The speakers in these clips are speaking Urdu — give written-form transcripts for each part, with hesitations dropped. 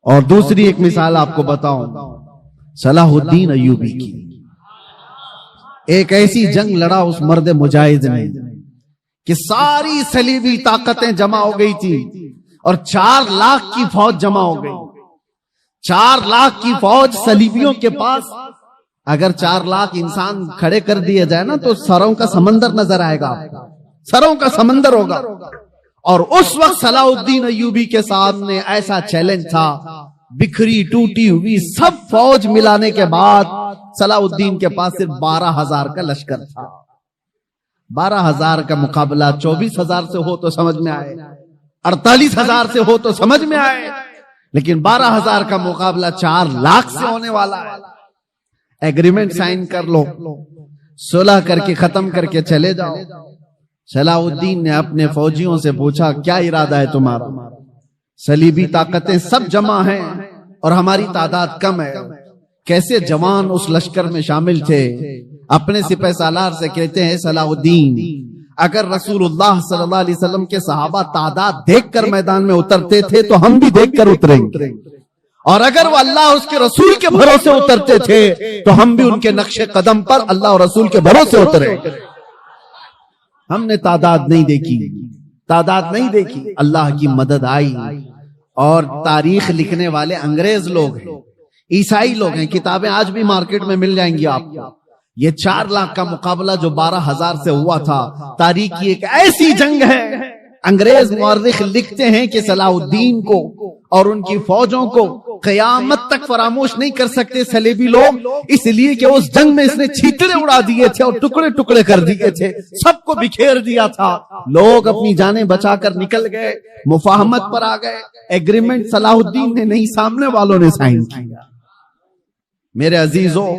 اور دوسری ایک مثال آپ کو بتاؤں صلاح الدین ایوبی کی. ایک ایسی جنگ لڑا اس مرد مجاہد نے کہ ساری صلیبی طاقتیں جمع ہو گئی تھی اور 4 لاکھ کی فوج جمع ہو گئی. 4 لاکھ کی فوج صلیبیوں کے پاس. اگر 4 لاکھ انسان کھڑے کر دیے جائے نا تو سروں کا سمندر نظر آئے گا, سروں کا سمندر ہوگا. اور اس وقت صلاح الدین ایوبی کے سامنے ایسا چیلنج تھا, بکھری ٹوٹی ہوئی سب فوج ملانے کے بعد صلاح الدین کے پاس صرف 12,000 کا لشکر تھا. 12,000 کا مقابلہ 24,000 سے ہو تو سمجھ میں آئے, 48,000 سے ہو تو سمجھ میں آئے, لیکن 12,000 کا مقابلہ 4 لاکھ سے ہونے والا ہے. ایگریمنٹ سائن کر لو, صلح کر کے ختم کر کے چلے جاؤ. صلاح الدین نے اپنے فوجیوں سے پوچھا کیا ارادہ ہے تمہارا؟ صلیبی طاقتیں سب جمع ہیں اور ہماری تعداد کم ہے. کیسے جوان اس لشکر میں شامل تھے. اپنے سپہ سالار سے کہتے ہیں صلاح الدین اگر رسول اللہ صلی اللہ علیہ وسلم کے صحابہ تعداد دیکھ کر میدان میں اترتے تھے تو ہم بھی دیکھ کر اتریں گے, اور اگر وہ اللہ اس کے رسول کے بھروسے اترتے تھے تو ہم بھی ان کے نقش قدم پر اللہ اور رسول کے بھروسے اترے. ہم نے تعداد نہیں دیکھی, تعداد نہیں دیکھی, اللہ کی مدد آئی. اور تاریخ لکھنے والے انگریز لوگ ہیں, عیسائی لوگ ہیں, کتابیں آج بھی مارکیٹ میں مل جائیں گی آپ کو. یہ 4 لاکھ کا مقابلہ جو 12,000 سے ہوا تھا, تاریخ کی ایک ایسی جنگ ہے. انگریز مورخ لکھتے ہیں کہ صلاح الدین کو اور ان کی فوجوں کو قیامت تک فراموش نہیں کر سکتے صلیبی لوگ, اس لیے کہ اس جنگ میں اس نے چھیتڑے اڑا دیے تھے اور ٹکڑے ٹکڑے کر دیے تھے, سب کو بکھیر دیا تھا. لوگ اپنی جانیں بچا کر نکل گئے, مفاہمت پر آ گئے. ایگریمنٹ صلاح الدین نے نہیں, سامنے والوں نے سائن کیا. میرے عزیزوں,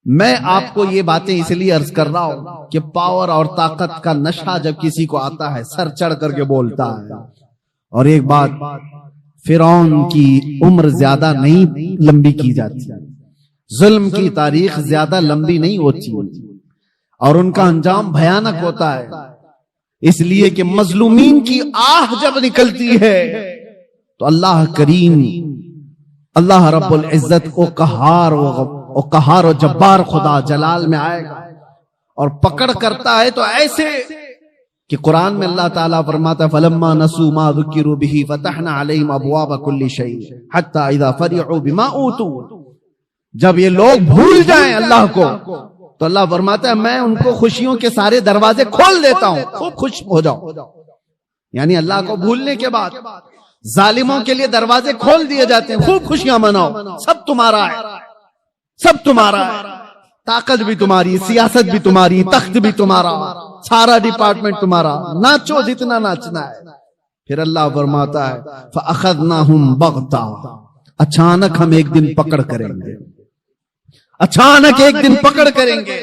میں آپ کو یہ باتیں اس لیے عرض کر رہا ہوں کہ پاور اور طاقت کا نشہ جب کسی کو آتا ہے سر چڑھ کر کے بولتا ہے. اور ایک بات, فرعون کی عمر زیادہ نہیں لمبی کی جاتی, ظلم کی تاریخ زیادہ لمبی نہیں ہوتی, اور ان کا انجام بھیانک ہوتا ہے. اس لیے کہ مظلومین کی آہ جب نکلتی ہے تو اللہ کریم, اللہ رب العزت کو قہار و جبار خدا جلال میں آئے گا اور پکڑ کرتا ہے تو ایسے کہ قرآن میں اللہ تعالیٰ فرماتا ہے فَلَمَّا نَسُوا مَا ذُكِّرُوا بِهِ فَتَحْنَا عَلَيْهِمْ أَبْوَابَ كُلِّ شَيْءٍ حَتَّى إِذَا فَرِحُوا بِمَا أُوتُوا. جب یہ لوگ بھول جائیں اللہ کو تو اللہ فرماتا ہے میں ان کو خوشیوں کے سارے دروازے کھول دیتا ہوں, خوب خوش ہو جاؤ. یعنی اللہ کو بھولنے کے بعد ظالموں کے لیے دروازے کھول دیے جاتے ہیں, خوب خوشیاں مناؤ, سب تمہارا ہے, سب تمہارا ہے, طاقت بھی تمہاری, سیاست بھی تمہاری, تخت بھی تمہارا, سارا ڈپارٹمنٹ تمہارا, ناچو جتنا ناچنا ہے. پھر اللہ فرماتا ہے فَأَخَذْنَاهُمْ بَغْتَةً, اچانک ہم ایک دن پکڑ کریں گے, اچانک ایک دن پکڑ کریں گے,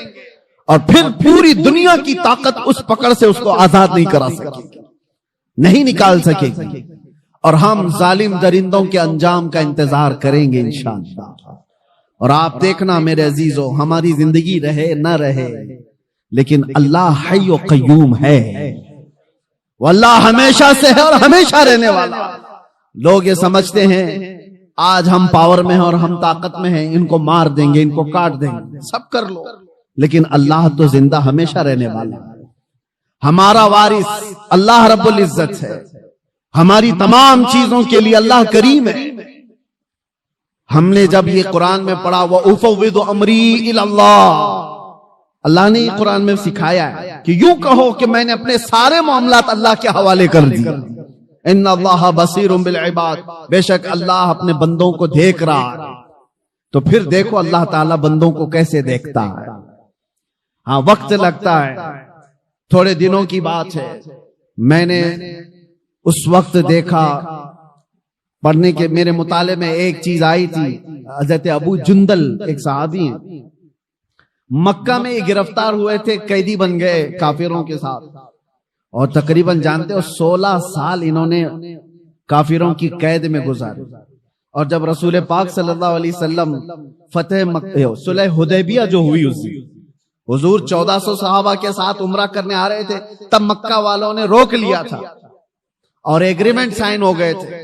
اور پھر پوری دنیا کی طاقت اس پکڑ سے اس کو آزاد نہیں کرا سکے گی, نہیں نکال سکے گی, اور ہم ظالم درندوں کے انجام کا انتظار کریں گے انشاءاللہ. اور آپ دیکھنا میرے عزیزو, ہماری زندگی رہے نہ رہے لیکن اللہ حی و قیوم ہے, واللہ ہمیشہ سے ہے اور ہمیشہ رہنے والا. لوگ یہ سمجھتے ہیں آج ہم پاور میں ہیں اور ہم طاقت میں ہیں, ان کو مار دیں گے, ان کو کاٹ دیں گے, سب کر لو, لیکن اللہ تو زندہ ہمیشہ رہنے والا ہے. ہمارا وارث اللہ رب العزت ہے, ہماری تمام چیزوں کے لیے اللہ کریم ہے. ہم نے جب یہ قرآن میں پڑھا وَأُفَوِّضُ أَمْرِي إِلَى اللَّهِ, اللہ نے یہ قرآن میں سکھایا ہے کہ یوں کہو کہ میں نے اپنے سارے معاملات اللہ کے حوالے کر دیے. ان اللہ بصیر بالعباد, بے شک اللہ اپنے بندوں کو دیکھ رہا ہے. تو پھر دیکھو اللہ تعالیٰ بندوں کو کیسے دیکھتا ہے. ہاں وقت لگتا ہے, تھوڑے دنوں کی بات ہے, میں نے اس وقت دیکھا پڑھنے کے میرے مطالعے میں ایک چیز آئی تھی. حضرت ابو جندل ایک صحابی ہیں, مکہ میں یہ گرفتار ہوئے تھے, قیدی بن گئے کافروں کے ساتھ, اور تقریباً جانتے ہو 16 سال انہوں نے کافروں کی قید میں گزارے. اور جب رسول پاک صلی اللہ علیہ وسلم فتح صلح حدیبیہ جو ہوئی, اس حضور 1400 صحابہ کے ساتھ عمرہ کرنے آ رہے تھے, تب مکہ والوں نے روک لیا تھا اور ایگریمنٹ سائن ہو گئے تھے.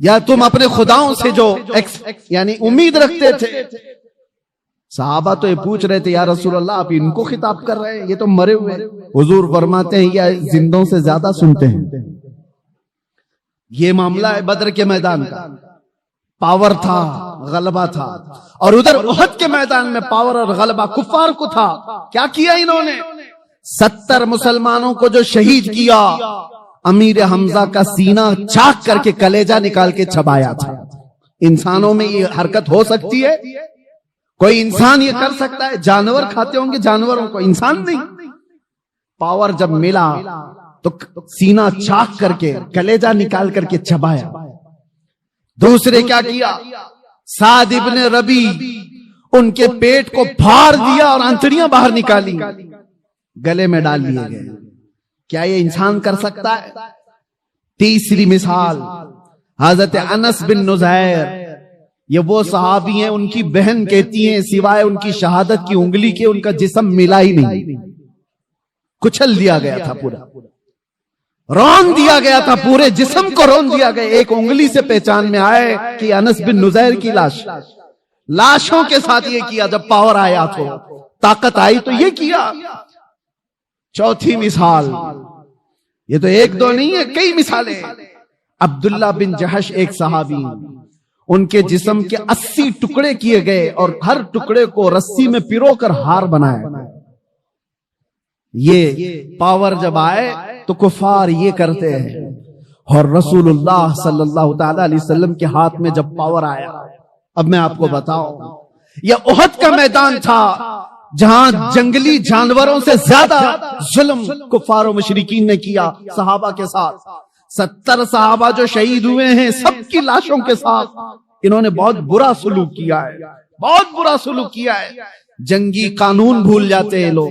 یا تم اپنے خداؤں سے جو یعنی امید رکھتے تھے. صحابہ تو یہ پوچھ رہے تھے یا رسول اللہ آپ ان کو خطاب کر رہے ہیں, یہ تو مرے ہوئے. حضور فرماتے ہیں یا زندوں سے زیادہ سنتے ہیں. یہ معاملہ ہے بدر کے میدان کا, پاور تھا, غلبہ تھا. اور ادھر احد کے میدان میں پاور اور غلبہ کفار کو تھا. کیا کیا انہوں نے؟ 70 مسلمانوں کو جو شہید کیا, امیر حمزہ کا سینہ چاک کر کے کلیجہ نکال کے چبایا تھا. انسانوں میں یہ حرکت ہو سکتی ہے؟ کوئی انسان یہ کر سکتا ہے؟ جانور کھاتے ہوں گے جانوروں کو, انسان نہیں. پاور جب ملا تو سینہ چاک کر کے کلیجہ نکال کر کے چبایا. دوسرے کیا کیا؟ سعد ابن ربی ان کے پیٹ کو پھاڑ دیا اور انتڑیاں باہر نکالی, گلے میں ڈال لیے گئے. کیا یہ انسان کر سکتا ہے؟ تیسری مثال حضرت انس بن نزیر. یہ وہ صحابی ہیں, ان کی بہن کہتی ہیں سوائے ان کی شہادت کی انگلی کے ان کا جسم ملا ہی نہیں. کچل دیا گیا تھا, پورا رون دیا گیا تھا, پورے جسم کو رون دیا گیا. ایک انگلی سے پہچان میں آئے کہ انس بن نزیر کی لاش. لاشوں کے ساتھ یہ کیا. جب پاور آیا تو, طاقت آئی تو یہ کیا. چوتھی مثال, یہ تو ایک دو نہیں ہے, کئی مثالیں. عبداللہ بن جہش ایک صحابی, ان کے جسم کے 80 ٹکڑے کیے گئے اور ہر ٹکڑے کو رسی میں پیرو کر ہار بنایا. یہ پاور جب آئے تو کفار یہ کرتے ہیں. اور رسول اللہ صلی اللہ تعالی علیہ وسلم کے ہاتھ میں جب پاور آیا, اب میں آپ کو بتاؤں, یہ احد کا میدان تھا جہاں جنگلی جانوروں سے زیادہ ظلم کفار و مشرکین نے کیا صحابہ کے ساتھ. 70 صحابہ جو شہید ہوئے ہیں, سب کی لاشوں کے ساتھ انہوں نے بہت برا سلوک کیا ہے, بہت برا سلوک کیا ہے. جنگی قانون بھول جاتے ہیں لوگ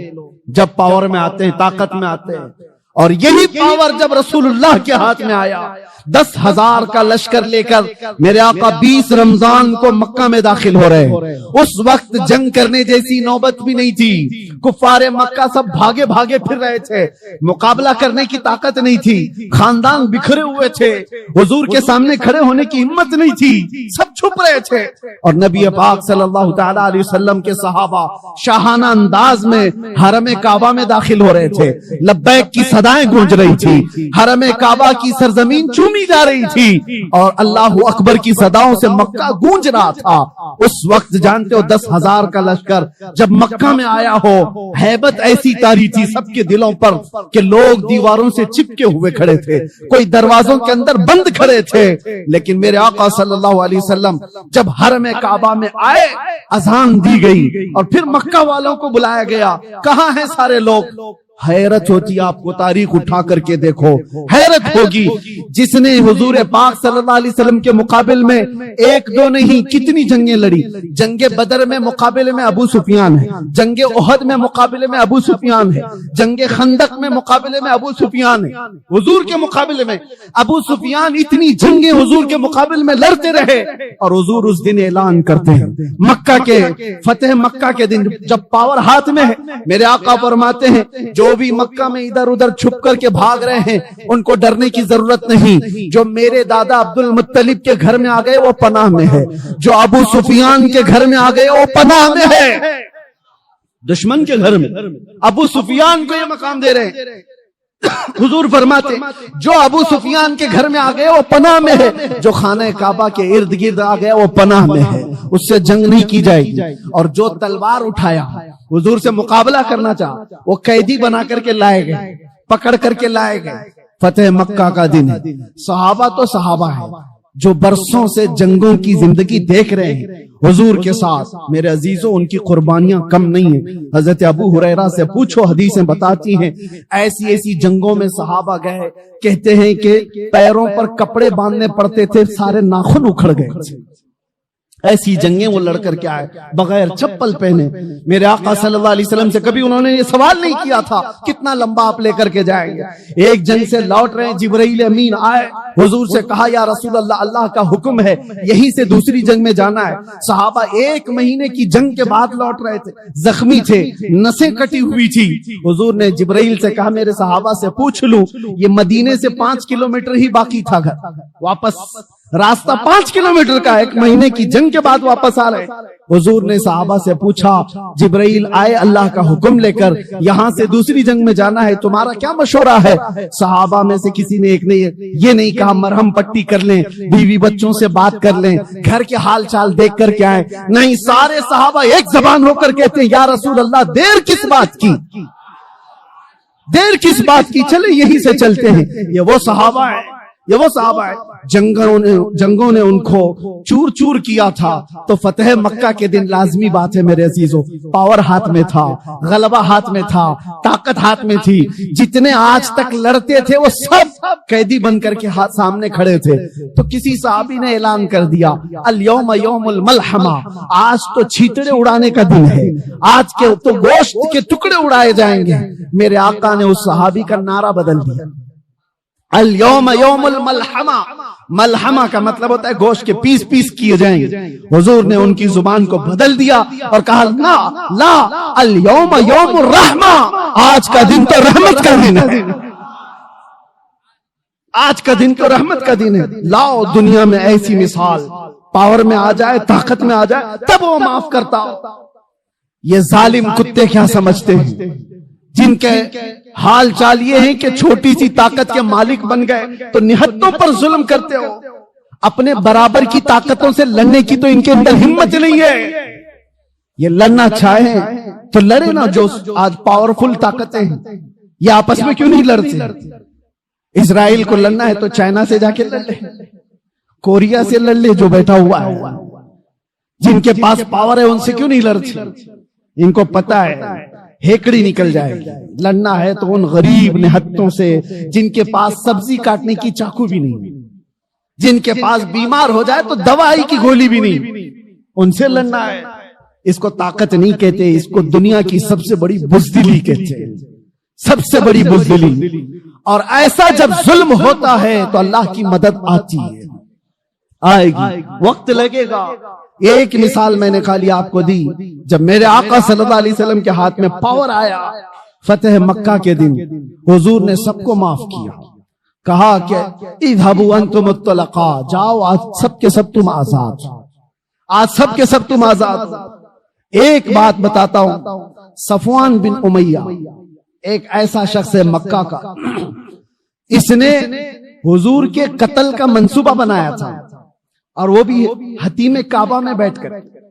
جب پاور میں آتے ہیں, طاقت میں آتے ہیں. اور یہی پاور جب رسول اللہ کے ہاتھ میں آیا, 10,000 کا لشکر لے کر میرے آقا 20 رمضان کو مکہ میں داخل ہو رہے ہیں. اس وقت جنگ کرنے جیسی نوبت بھی نہیں تھی. کفار مکہ سب بھاگے بھاگے پھر رہے تھے, مقابلہ کرنے کی طاقت نہیں تھی. خاندان بکھرے ہوئے تھے, حضور کے سامنے کھڑے ہونے کی ہمت نہیں تھی, سب چھپ رہے تھے. اور نبی پاک صلی اللہ تعالی علیہ وسلم کے صحابہ شاہانہ انداز میں حرم کعبہ میں داخل ہو رہے تھے. لبیک کی صدائیں گونج رہی تھی, حرم کعبہ کی سرزمین چومی جا رہی تھی, اور اللہ اکبر کی صداؤں سے مکہ گونج رہا تھا. اس وقت جانتے ہو 10,000 کا لشکر جب مکہ میں آیا ہو, ہیبت ایسی تاری تھی سب کے دلوں پر کہ لوگ دیواروں سے چپکے ہوئے کھڑے تھے, کوئی دروازوں کے اندر بند کھڑے تھے. لیکن میرے آقا صلی اللہ علیہ وسلم جب حرم کعبہ میں آئے, اذان دی گئی اور پھر مکہ والوں کو بلایا گیا. کہاں ہیں سارے لوگ؟ حیرت ہوتی ہے آپ کو, تاریخ اٹھا کر کے دیکھو, حیرت ہوگی. جس نے حضور پاک صلی اللہ علیہ وسلم کے مقابل میں ایک دو نہیں کتنی جنگیں لڑی. جنگ بدر میں مقابلے میں ابو سفیان ہے, جنگ احد میں مقابلے میں ابو سفیان ہے, جنگ خندق میں مقابلے میں ابو سفیان ہے. حضور کے مقابلے میں ابو سفیان اتنی جنگیں حضور کے مقابلے میں لڑتے رہے. اور حضور اس دن اعلان کرتے ہیں مکہ کے فتح مکہ کے دن جب پاور ہاتھ میں ہے, میرے آقا فرماتے ہیں جو بھی مکہ میں ادھر ادھر چھپ کر کے بھاگ رہے ہیں ان کو ڈرنے کی ضرورت نہیں. جو میرے دادا عبد المطلب کے گھر میں آ گئے وہ پناہ میں ہے, جو ابو سفیان کے گھر میں آ گئے وہ پناہ میں ہے. دشمن کے گھر میں ابو سفیان کو یہ مقام دے رہے ہیں. حضور فرماتے جو ابو سفیان کے گھر میں آ گئے وہ پناہ میں ہے, جو خانہ کعبہ کے ارد گرد آ گئے وہ پناہ میں ہے, اس سے جنگ نہیں کی جائے گی. اور جو تلوار اٹھایا حضور سے مقابلہ کرنا چاہا وہ قیدی بنا کر کے لائے گئے, پکڑ کر کے لائے گئے. فتح مکہ کا دن, صحابہ تو صحابہ ہیں جو برسوں سے جنگوں کی زندگی دیکھ رہے ہیں حضور کے ساتھ. میرے عزیزوں ان کی قربانیاں کم نہیں ہیں. حضرت ابو ہریرہ سے پوچھو, حدیثیں بتاتی ہیں ایسی ایسی جنگوں میں صحابہ گئے, کہتے ہیں کہ پیروں پر کپڑے باندھنے پڑتے تھے, سارے ناخن اکھڑ گئے تھے. ایسی جنگیں وہ لڑ کر کے آئے بغیر چپل پہنے. میرے آقا صلی اللہ علیہ وسلم سے کبھی انہوں نے یہ سوال نہیں کیا تھا کتنا لمبا آپ لے کر کے جائیں گے. ایک جنگ سے لوٹ رہے ہیں, جبرائیل امین آئے, حضور سے کہا یا رسول اللہ اللہ کا حکم ہے یہیں سے دوسری جنگ میں جانا ہے. صحابہ 1 مہینے کی جنگ کے بعد لوٹ رہے تھے, زخمی تھے, نسیں کٹی ہوئی تھی. حضور نے جبرائیل سے کہا میرے صحابہ سے پوچھ لوں, یہ مدینے سے 5 کلومیٹر ہی باقی تھا گھر, واپس راستہ 5 کلومیٹر کا ہے، 1 مہینے کی جنگ کے بعد واپس آ رہے۔ حضور نے صحابہ سے پوچھا، جبرائیل آئے اللہ کا حکم لے کر، یہاں سے دوسری جنگ میں جانا ہے، تمہارا کیا مشورہ ہے؟ صحابہ میں سے کسی نے ایک نے یہ نہیں کہا مرہم پٹی کر لیں، بیوی بچوں سے بات کر لیں، گھر کے حال چال دیکھ کر کے آئیں، نہیں، سارے صحابہ ایک زبان ہو کر کہتے ہیں یا رسول اللہ دیر کس بات کی، دیر کس بات کی، چلے یہی سے چلتے ہیں۔ یہ وہ صحابہ ہیں، یہ وہ صحابہ ہیں جنگوں نے ان کو چور چور کیا تھا، تو فتح مکہ کے دن لازمی بات ہے میرے عزیزو، پاور ہاتھ میں تھا، غلبہ ہاتھ میں تھا، طاقت ہاتھ میں تھی، جتنے آج تک لڑتے تھے وہ سب قیدی بن کر کے ہاتھ سامنے کھڑے تھے۔ تو کسی صحابی نے اعلان کر دیا الیوم یوم الملحمہ، آج تو چھیتڑے اڑانے کا دن ہے، آج کے تو گوشت کے ٹکڑے اڑائے جائیں گے۔ میرے آقا نے اس صحابی کا نعرہ بدل دیا، الیوم یوم الملحمہ، ملحمہ کا مطلب ہوتا ہے گوشت کے پیس پیس کیے جائیں گے۔ حضور نے ان کی زبان کو بدل دیا اور کہا لا لا الیوم یوم الرحمہ، آج کا دن تو رحمت کا دن ہے، آج کا دن تو رحمت کا دن ہے۔ لاؤ دنیا میں ایسی مثال، پاور میں آ جائے، طاقت میں آ جائے، تب وہ معاف کرتا ہو۔ یہ ظالم کتے کیا سمجھتے ہیں، جن کے حال چال یہ ہیں کہ چھوٹی سی طاقت کے مالک بن گئے تو نہتوں پر ظلم کرتے ہو، اپنے برابر کی طاقتوں سے لڑنے کی تو ان کے اندر ہمت نہیں ہے۔ یہ لڑنا چاہیں تو لڑے نا، جو آج پاورفل طاقتیں ہیں یہ آپس میں کیوں نہیں لڑتے؟ اسرائیل کو لڑنا ہے تو چائنا سے جا کے لڑ لے، کوریا سے لڑ لے جو بیٹھا ہوا ہے، جن کے پاس پاور ہے ان سے کیوں نہیں لڑتے؟ ان کو پتا ہے ہیکڑی نکل جائے گی، لڑنا ہے تو ان غریب نہتوں سے جن کے پاس سبزی کاٹنے کی چاقو بھی نہیں، جن کے پاس بیمار ہو جائے تو دوائی کی گولی بھی نہیں، ان سے لڑنا ہے۔ اس کو طاقت نہیں کہتے، اس کو دنیا کی سب سے بڑی بزدلی کہتے ہیں، سب سے بڑی بزدلی۔ اور ایسا جب ظلم ہوتا ہے تو اللہ کی مدد آتی ہے، آئے گی، وقت لگے گا۔ ایک مثال میں نے خالی آپ کو دی، جب میرے آقا صلی اللہ علیہ وسلم کے ہاتھ میں پاور آیا فتح مکہ کے دن، حضور نے سب کو معاف کیا، کہا کہ اذهبوا انتم الطلقاء، جاؤ آج سب کے سب تم آزاد، آج سب کے سب تم آزاد۔ ایک بات بتاتا ہوں، صفوان بن امیہ ایک ایسا شخص ہے مکہ کا، اس نے حضور کے قتل کا منصوبہ بنایا تھا، اور وہ بھی حتیم کعبہ میں بیٹھ کر،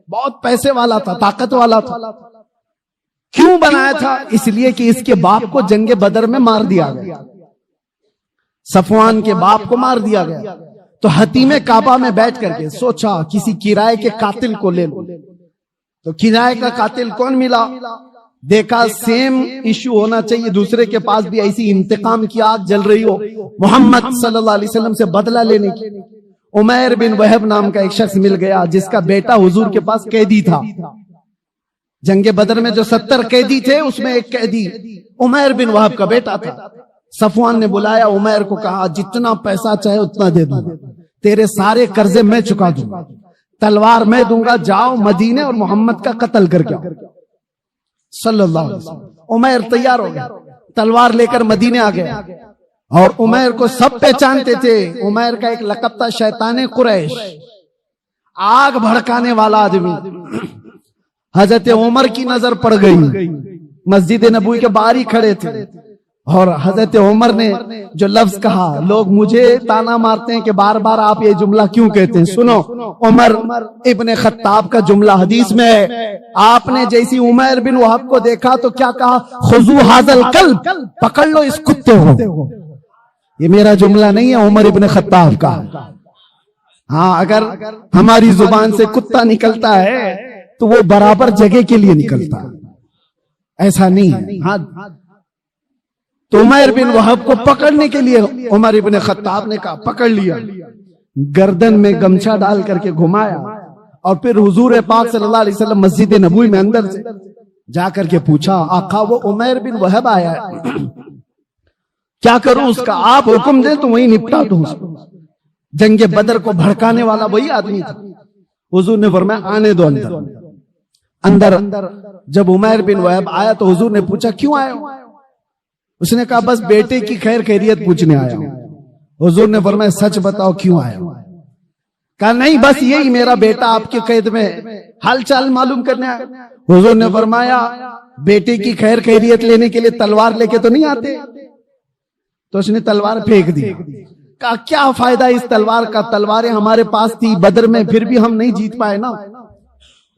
بہت پیسے والا تھا، طاقت والا تھا۔ کیوں بنایا تھا؟ اس لیے کہ اس کے باپ کو جنگ بدر میں مار دیا گیا، صفوان کے باپ کو مار دیا گیا، تو حتیم کعبہ میں بیٹھ کر کے سوچا کسی کرائے کے قاتل کو لے لو، تو کرائے کا قاتل کون ملا؟ دیکھا سیم ایشو ہونا چاہیے، دوسرے کے پاس بھی ایسی انتقام کی آگ جل رہی ہو، محمد صلی اللہ علیہ وسلم سے بدلہ لینے کی۔ عمیر بن وہب نام کا ایک شخص مل گیا جس کا بیٹا حضور کے پاس قیدی تھا، جنگ بدر میں جو 70 قیدی تھے اس میں ایک قیدی عمیر بن وہب کا بیٹا تھا۔ صفوان نے بلایا عمیر کو، کہا جتنا پیسہ چاہے اتنا دے دوں، تیرے سارے قرضے میں چکا دوں گا، تلوار میں دوں گا، جاؤ مدینے اور محمد کا قتل کر کے صلی اللہ علیہ وسلم۔ عمیر تیار ہو گیا، تلوار لے کر مدینے آ گیا، اور عمیر کو سب پہچانتے تھے۔ عمیر کا ایک لقب تھا شیطان قریش، آگ بھڑکانے والا آدمی۔ حضرت عمر کی نظر پڑ گئی، مسجد نبوی کے باہر ہی کھڑے تھے، اور حضرت عمر نے جو لفظ کہا، لوگ مجھے تانا مارتے ہیں کہ بار بار آپ یہ جملہ کیوں کہتے ہیں، سنو عمر ابن خطاب کا جملہ حدیث میں ہے، آپ نے جیسی عمیر بن وہب کو دیکھا تو کیا کہا، خذو ھذا الکلب، پکڑ لو اس کتے کو۔ یہ میرا جملہ نہیں ہے، عمر ابن خطاب کا۔ ہاں اگر ہماری زبان سے کتا نکلتا ہے تو وہ برابر جگہ کے لیے نکلتا ہے، ایسا نہیں ہے۔ ہاں تو عمیر بن وہب کو پکڑنے کے لیے عمر ابن خطاب نے کہا، پکڑ لیا، گردن میں گمچھا ڈال کر کے گھمایا، اور پھر حضور پاک صلی اللہ علیہ وسلم مسجد نبوی میں اندر سے جا کر کے پوچھا، آقا وہ عمیر بن وہب آیا ہے، کیا کروں اس کا؟ آپ حکم دیں تو وہی نپٹا دوں اس کو۔ جنگ بدر کو بھڑکانے والا وہی آدمی تھا۔ حضور نے فرمایا آنے دو اندر۔ جب عمیر بن وہب آیا تو حضور نے پوچھا کیوں آئے ہو؟ اس نے کہا بس بیٹے کی خیر خیریت پوچھنے آیا ہوں۔ حضور نے فرمایا سچ بتاؤ کیوں آئے ہو؟ کہا نہیں بس یہی میرا بیٹا آپ کے قید میں حال چال معلوم کرنے آیا۔ حضور نے فرمایا بیٹے کی خیر خیریت لینے کے لیے تلوار لے کے تو نہیں آتے؟ تو اس نے تلوار پھینک دی۔ کہا کیا فائدہ اس تلوار کا، تلواریں ہمارے پاس تھی بدر میں، پھر بھی ہم نہیں جیت پائے نا۔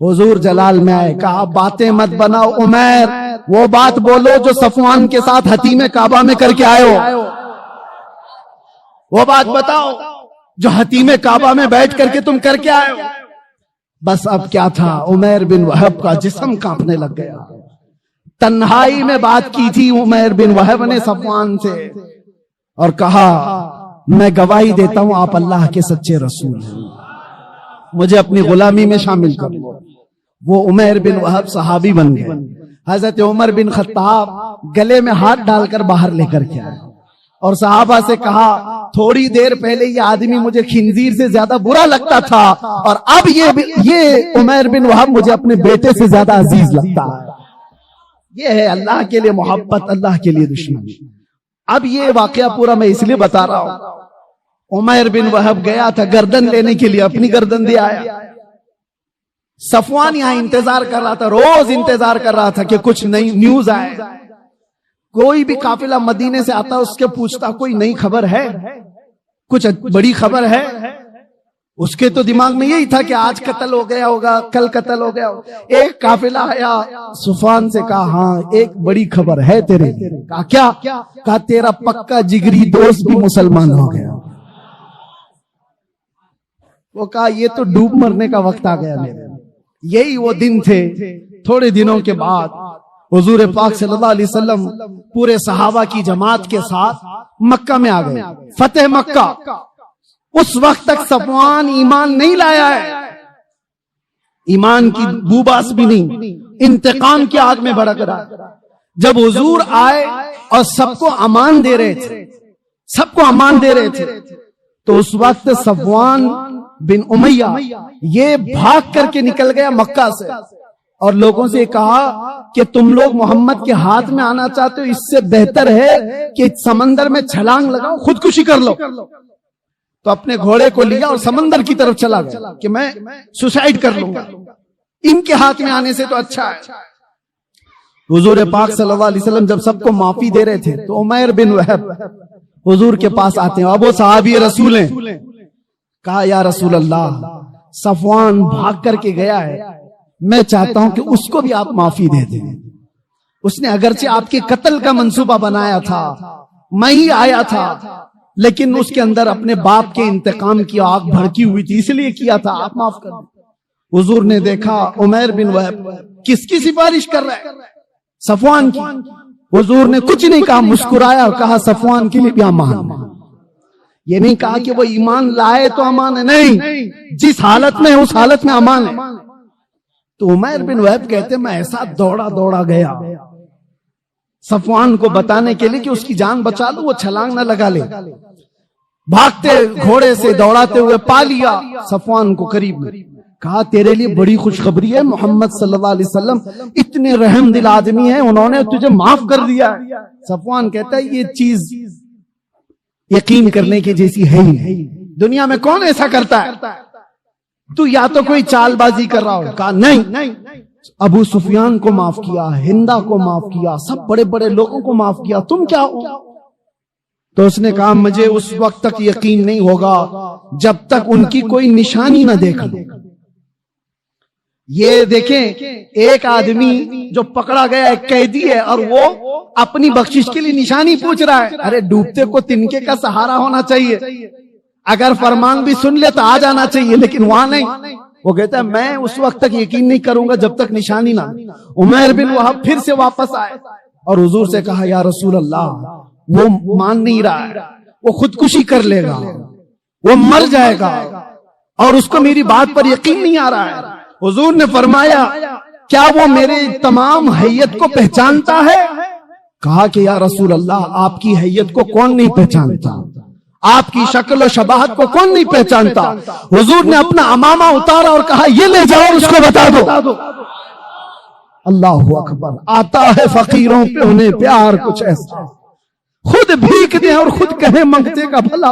حضور جلال میں آئے، کہا باتیں مت بناؤ عمیر، وہ بات بولو جو صفوان کے ساتھ حتیم کعبہ میں کر کے آئے ہو، وہ بات بتاؤ جو حتیم کعبہ میں بیٹھ کر کے تم کر کے آئے ہو۔ بس اب کیا تھا، عمیر بن وہب کا جسم کانپنے لگ گیا۔ تنہائی میں بات کی تھی عمیر بن وہب نے صفوان سے اور کہا میں گواہی دیتا ہوں آپ اللہ کے سچے رسول ہیں، مجھے اپنی غلامی میں شامل کر لو۔ وہ عمیر بن وہب صحابی بن گئے۔ حضرت عمر بن خطاب گلے میں ہاتھ ڈال کر باہر لے کر کے آئے اور صحابہ سے کہا تھوڑی دیر پہلے یہ آدمی مجھے خنزیر سے زیادہ برا لگتا تھا اور اب یہ عمیر بن وہب مجھے اپنے بیٹے سے زیادہ عزیز لگتا ہے۔ یہ ہے اللہ کے لیے محبت، اللہ کے لیے دشمنی۔ اب یہ واقعہ پورا میں اس لیے بتا رہا ہوں، عمیر بن وہب گیا تھا گردن لینے کے لیے، اپنی گردن دے آیا۔ صفوان یہاں انتظار کر رہا تھا، روز انتظار کر رہا تھا کہ کچھ نئی نیوز آئے۔ کوئی بھی قافلہ مدینے سے آتا اس کے پوچھتا کوئی نئی خبر ہے، کچھ بڑی خبر ہے؟ اس کے تو دماغ میں یہی تھا کہ آج قتل ہو گیا ہوگا، کل قتل ہو گیا ہوگا۔ ایک قافلہ آیا، صفوان سے کہا ہاں ایک بڑی خبر ہے تیرے لیے۔ کہا کیا؟ کہا تیرا پکا جگری دوست بھی مسلمان ہو گیا۔ وہ کہا یہ تو ڈوب مرنے کا وقت آ گیا میرے۔ یہی وہ دن تھے، تھوڑے دنوں کے بعد حضور پاک صلی اللہ علیہ وسلم پورے صحابہ کی جماعت کے ساتھ مکہ میں آ گئے، فتح مکہ۔ اس وقت تک صفوان ایمان نہیں لایا ہے، ایمان کی بوباس بھی نہیں، انتقام کی آگ میں بھڑک رہا۔ جب حضور آئے اور سب کو امان دے رہے تھے، سب کو امان دے رہے تھے، تو اس وقت صفوان بن امیہ یہ بھاگ کر کے نکل گیا مکہ سے اور لوگوں سے کہا کہ تم لوگ محمد کے ہاتھ میں آنا چاہتے ہو، اس سے بہتر ہے کہ سمندر میں چھلانگ لگاؤ، خودکشی کر لو۔ تو اپنے گھوڑے کو لیا اور سمندر کی طرف چلا گیا کہ میں سوسائیڈ کر لوں گا، ان کے ہاتھ میں آنے سے تو اچھا ہے۔ حضور پاک صلی اللہ علیہ وسلم جب سب کو معافی دے رہے تھے تو عمیر بن وہب حضور کے پاس آتے ہیں، اب وہ صحابی رسول ہیں۔ کہا یا رسول اللہ صفوان بھاگ کر کے گیا ہے، میں چاہتا ہوں کہ اس کو بھی آپ معافی دے دیں۔ اس نے اگرچہ آپ کے قتل کا منصوبہ بنایا تھا، میں ہی آیا تھا، لیکن اس کے اندر اپنے باپ کے انتقام کی آگ بھڑکی ہوئی تھی، اس لیے کیا تھا، آپ معاف کر دیں۔ حضور نے دیکھا عمیر بن وہب کس کی سفارش کر رہا ہے؟ صفوان کی۔ حضور نے کچھ نہیں کہا، مسکرایا اور کہا صفوان کے لیے بھی امان ہے۔ یہ نہیں کہا کہ وہ ایمان لائے تو امان ہے، نہیں، جس حالت میں اس حالت میں امان ہے۔ تو عمیر بن وہب کہتے میں ایسا دوڑا گیا صفوان کو بتانے کے لیے کہ اس کی جان بچا لو، وہ چھلانگ نہ لگا لے۔ بھاگتے گھوڑے سے دوڑاتے ہوئے پا لیا صفوان کو قریب میں۔ کہا تیرے لیے بڑی خوشخبری ہے، محمد صلی اللہ علیہ وسلم اتنے رحم دل آدمی ہیں، انہوں نے تجھے معاف کر دیا ہے۔ صفوان کہتا ہے یہ چیز یقین کرنے کی جیسی ہے ہی نہیں، دنیا میں کون ایسا کرتا ہے؟ تو یا تو کوئی چال بازی کر رہا ہو۔ کہا نہیں، ابو سفیان کو معاف کیا، ہندا کو معاف کیا، سب بڑے بڑے لوگوں کو معاف کیا، تم کیا ہو؟ تو اس نے کہا مجھے اس وقت تک یقین نہیں ہوگا جب تک ان کی کوئی نشانی نہ دیکھ لوں۔ یہ دیکھیں ایک آدمی جو پکڑا گیا ایک قیدی ہے اور وہ اپنی بخشش کے لیے نشانی پوچھ رہا ہے۔ ارے ڈوبتے کو تنکے کا سہارا ہونا چاہیے، اگر فرمان بھی سن لے تو آ جانا چاہیے، لیکن وہاں نہیں۔ وہ کہتا ہے میں اس وقت تک یقین نہیں کروں گا جب تک نشانی نہ۔ عمیر بن وہب پھر سے واپس آئے اور حضور سے کہا یا رسول اللہ وہ مان نہیں رہا ہے، وہ خودکشی کر لے گا، وہ مر جائے گا اور اس کو میری بات پر یقین نہیں آ رہا ہے۔ حضور نے فرمایا کیا وہ میرے تمام حیت کو پہچانتا ہے؟ کہا کہ یا رسول اللہ آپ کی حیت کو کون نہیں پہچانتا، آپ کی شکل و شباہت کو کون نہیں پہچانتا۔ حضور نے اپنا عمامہ اتارا اور کہا یہ لے جاؤ اس کو بتا دو۔ اللہ اکبر، آتا ہے فقیروں پہ انہیں پیار کچھ ایسا، خود بھیک دیں اور خود کہیں منگتے کا بھلا۔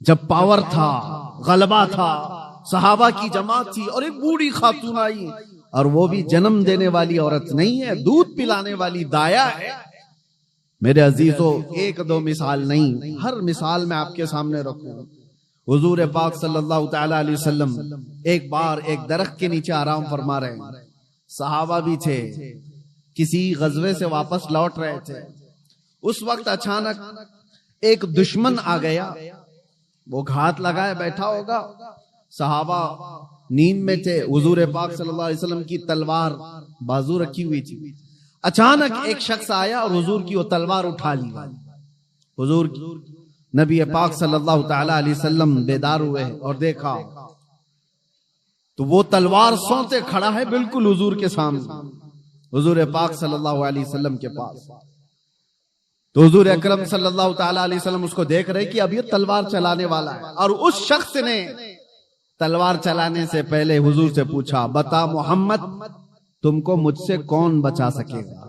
جب پاور تھا، غلبہ تھا، صحابہ کی جماعت تھی، اور ایک بوڑھی خاتون آئی، اور وہ بھی جنم دینے والی عورت نہیں ہے، دودھ پلانے والی دایا ہے۔ میرے عزیزو، ایک دو مثال نہیں، ہر مثال میں آپ کے سامنے رکھوں۔ حضور پاک صلی اللہ تعالی علیہ وسلم ایک بار ایک درخت کے نیچے آرام فرما رہے ہیں، صحابہ بھی تھے، کسی غزوے سے واپس لوٹ رہے تھے۔ اس وقت اچانک ایک دشمن آ گیا، وہ گھات لگائے بیٹھا ہوگا، صحابہ نیند میں تھے، حضور پاک صلی اللہ علیہ وسلم کی تلوار بازو رکھی ہوئی تھی، اچانک ایک شخص آیا اور حضور کی وہ تلوار اٹھا لی۔ حضور نبی پاک صلی اللہ تعالی علیہ وسلم بیدار ہوئے اور دیکھا تو وہ تلوار سونتے کھڑا ہے بالکل حضور کے سامنے، حضور پاک صلی اللہ علیہ وسلم کے پاس۔ تو حضور اکرم صلی اللہ تعالی علیہ وسلم اس کو دیکھ رہے کہ اب یہ تلوار چلانے والا ہے، اور اس شخص نے تلوار چلانے سے پہلے حضور سے پوچھا، بتا محمد تم کو مجھ سے کون بچا سکے گا؟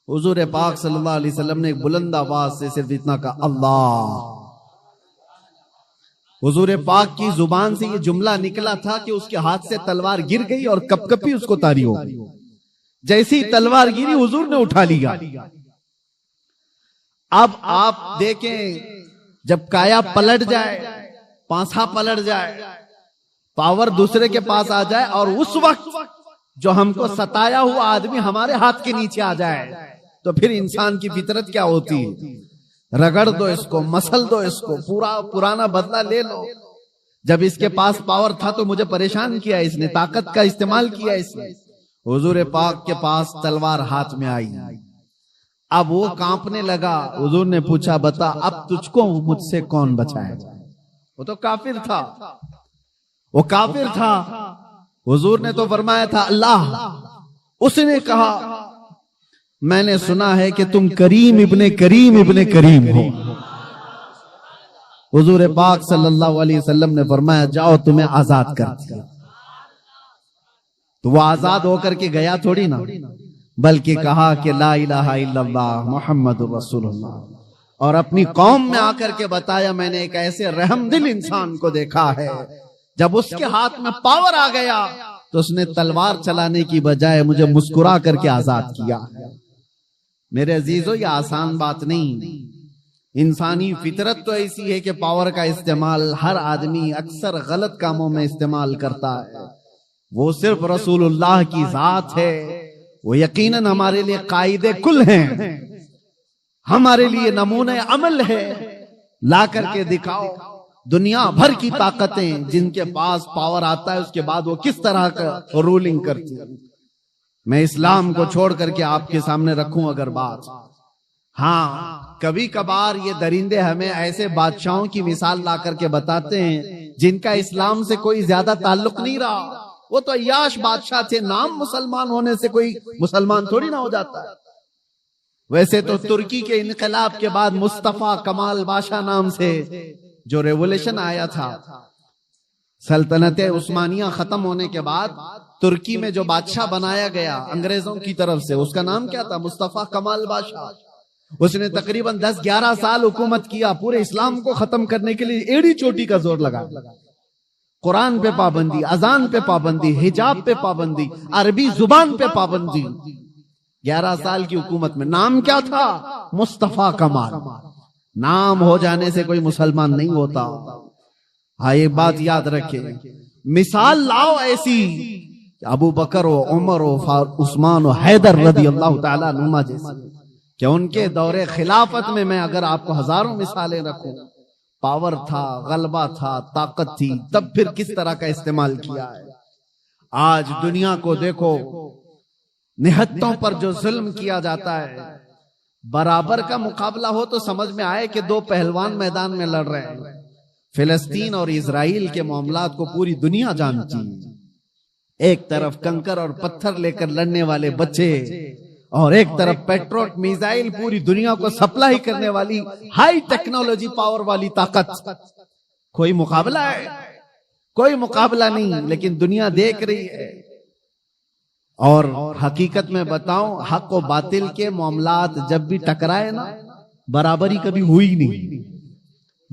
حضور پاک صلی اللہ علیہ وسلم نے ایک بلند آواز سے صرف اتنا کہا، اللہ۔ حضور پاک کی زبان سے یہ جملہ نکلا تھا کہ اس کے ہاتھ سے تلوار گر گئی اور کپ کپی اس کو طاری ہو گئی۔ جیسی تلوار گری حضور نے اٹھا لیا۔ اب آپ دیکھیں، جب کایا پلٹ جائے، پانسا پلٹ جائے، پاور دوسرے کے پاس آ جائے، اور اس وقت جو ہم کو ستایا ہوا آدمی ہمارے ہاتھ کے نیچے آ جائے، تو پھر انسان کی فطرت کیا ہوتی ہے؟ رگڑ دو اس کو، مسل دو اس کو، پرانا بدلہ لے لو۔ جب اس کے پاس پاور تھا تو مجھے پریشان کیا اس نے، طاقت کا استعمال کیا اس نے۔ حضور پاک کے پاس تلوار ہاتھ میں آئی، اب وہ کانپنے لگا۔ حضور نے پوچھا، بتا اب تجھ کو مجھ سے کون بچائے گا؟ وہ تو کافر تھا، وہ کافر تھا۔ حضور نے تو فرمایا تھا اللہ۔ اس نے کہا، میں نے سنا ہے کہ تم کریم ابن کریم ابن کریم ہو۔ حضور پاک صلی اللہ علیہ وسلم نے فرمایا، جاؤ تمہیں آزاد کر دیا۔ تو وہ آزاد ہو کر کے گیا تھوڑی نا، بلکہ کہا کہ لا الہ الا اللہ محمد رسول اللہ، اور اپنی قوم میں آ کر کے بتایا، میں نے ایک ایسے رحم دل انسان کو دیکھا ہے، جب اس کے ہاتھ میں پاور آ گیا تو اس نے تلوار چلانے کی بجائے مجھے مسکرا کر کے آزاد کیا۔ میرے عزیزو، یہ آسان بات نہیں۔ انسانی فطرت تو ایسی ہے کہ پاور کا استعمال ہر آدمی اکثر غلط کاموں میں استعمال کرتا ہے۔ وہ صرف رسول اللہ کی ذات ہے، وہ یقیناً ہمارے لیے قائد کل ہیں، ہمارے لیے نمونہ عمل ہے۔ لا کر کے دکھاؤ دنیا بھر کی طاقتیں جن کے پاس پاور آتا ہے، اس کے بعد وہ کس طرح کا رولنگ کرتی ہے۔ میں اسلام کو چھوڑ کر کے آپ کے سامنے رکھوں اگر بات، ہاں کبھی کبھار یہ درندے ہمیں ایسے بادشاہوں کی مثال لا کر کے بتاتے ہیں جن کا اسلام سے کوئی زیادہ تعلق نہیں رہا۔ وہ تو عیاش بادشاہ تھے، نام مسلمان ہونے سے کوئی مسلمان تھوڑی نہ ہو جاتا ہے۔ ویسے تو ترکی کے انقلاب کے بعد مصطفیٰ کمال بادشاہ نام سے جو ریولوشن آیا تھا، سلطنت عثمانیہ ختم ہونے کے بعد ترکی میں جو بادشاہ بنایا گیا انگریزوں کی طرف سے، اس کا نام کیا تھا؟ مصطفیٰ کمال بادشاہ۔ اس نے تقریباً 10-11 سال حکومت کیا، پورے اسلام کو ختم کرنے کے لیے ایڑی چوٹی کا زور لگا۔ قرآن پہ پابندی، اذان پہ پابندی، حجاب پہ پابندی، عربی زبان پہ پابندی۔ 11 سال کی حکومت میں نام کیا تھا؟ مصطفیٰ کمال۔ نام ہو جانے سے کوئی مسلمان نہیں ہوتا۔ ہاں یہ بات یاد رکھے، مثال لاؤ ایسی ابو بکر و عمر و عثمان و حیدر رضی اللہ تعالیٰ عنہما جیسی، کہ ان کے دور خلافت میں اگر آپ کو ہزاروں مثالیں رکھوں، پاور تھا، غلبہ تھا، طاقت تھی، تب پھر کس طرح کا استعمال کیا ہے۔ آج دنیا کو دیکھو، نہتوں پر جو ظلم کیا جاتا ہے، برابر کا مقابلہ ہو تو سمجھ میں آئے کہ دو پہلوان میدان میں لڑ رہے ہیں۔ فلسطین اور اسرائیل کے معاملات کو پوری دنیا جانتی ہے۔ ایک طرف کنکر اور پتھر لے کر لڑنے والے بچے، اور ایک طرف پیٹروٹ میزائل پوری دنیا کو سپلائی کرنے والی ہائی ٹیکنالوجی پاور والی طاقت۔ کوئی مقابلہ ہے؟ کوئی مقابلہ نہیں، لیکن دنیا دیکھ رہی ہے۔ اور حقیقت میں بتاؤں، حق و باطل کے معاملات جب بھی ٹکرائے نا، برابری کبھی ہوئی نہیں،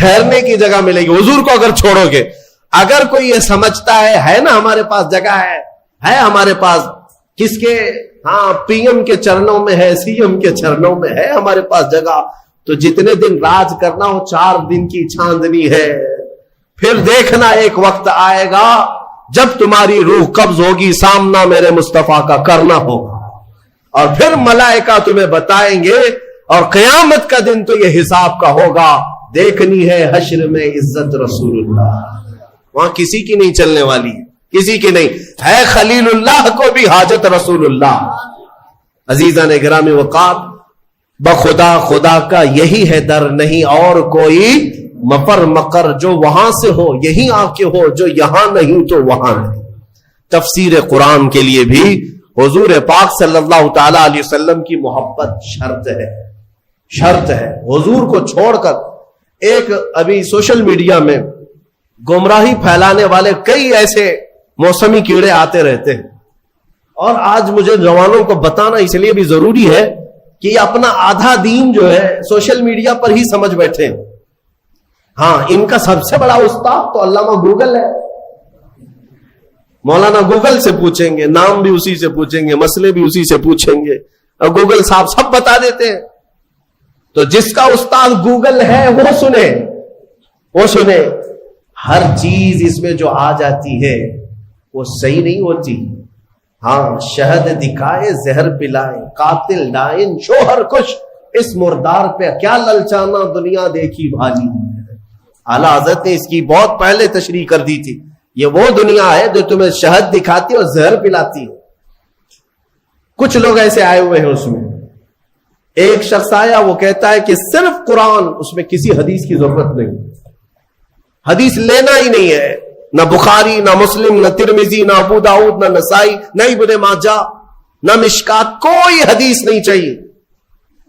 ٹھہرنے کی جگہ ملے گی حضور کو اگر چھوڑو گے. اگر کوئی یہ سمجھتا ہے نا ہمارے پاس جگہ ہے ہمارے پاس کس کے پی ایم کے چرنوں میں ہے, سی ایم کے چرنوں میں ہے ہمارے پاس جگہ, تو جتنے دن راج کرنا ہو 4 دن کی چاندنی ہے. پھر دیکھنا ایک وقت آئے گا جب تمہاری روح قبض ہوگی, سامنا میرے مصطفیٰ کا کرنا ہوگا, اور پھر ملائکہ تمہیں بتائیں گے, اور قیامت کا دن تو یہ حساب کا ہوگا. دیکھنی ہے حشر میں عزت رسول اللہ, وہاں کسی کی نہیں چلنے والی, کسی کی نہیں ہے. خلیل اللہ کو بھی حاجت رسول اللہ. عزیزان گرامی وقار, بخدا خدا کا یہی ہے در, نہیں اور کوئی مفر مقر. جو وہاں سے ہو یہی آ کے ہو, جو یہاں نہیں تو وہاں نہیں. تفسیر قرآن کے لیے بھی حضور پاک صلی اللہ تعالی علیہ وسلم کی محبت شرط ہے. حضور کو چھوڑ کر ایک ابھی سوشل میڈیا میں گمراہی پھیلانے والے کئی ایسے موسمی کیڑے آتے رہتے ہیں, اور آج مجھے جوانوں کو بتانا اس لیے بھی ضروری ہے کہ یہ اپنا آدھا دین جو ہے سوشل میڈیا پر ہی سمجھ بیٹھے ہیں. ان کا سب سے بڑا استاد تو علامہ گوگل ہے. مولانا گوگل سے پوچھیں گے, نام بھی اسی سے پوچھیں گے, مسئلے بھی اسی سے پوچھیں گے, اور گوگل صاحب سب بتا دیتے ہیں. تو جس کا استاد گوگل ہے وہ سنے. ہر چیز اس میں جو آ جاتی ہے وہ صحیح نہیں ہوتی. شہد دکھائے زہر پلائے, قاتل ڈائن شوہر کش, اس مردار پہ کیا للچانا دنیا دیکھی بھالی. اعلیٰ حضرت نے اس کی بہت پہلے تشریح کر دی تھی. یہ وہ دنیا ہے جو تمہیں شہد دکھاتی اور زہر پلاتی ہے. کچھ لوگ ایسے آئے ہوئے ہیں اس میں. ایک شخص آیا, وہ کہتا ہے کہ صرف قرآن, اس میں کسی حدیث کی ضرورت نہیں, حدیث لینا ہی نہیں ہے, نہ بخاری نہ مسلم نہ ترمذی نہ ابو داؤد نہ نسائی نہ ابن ماجہ نہ مشکات, کوئی حدیث نہیں چاہیے,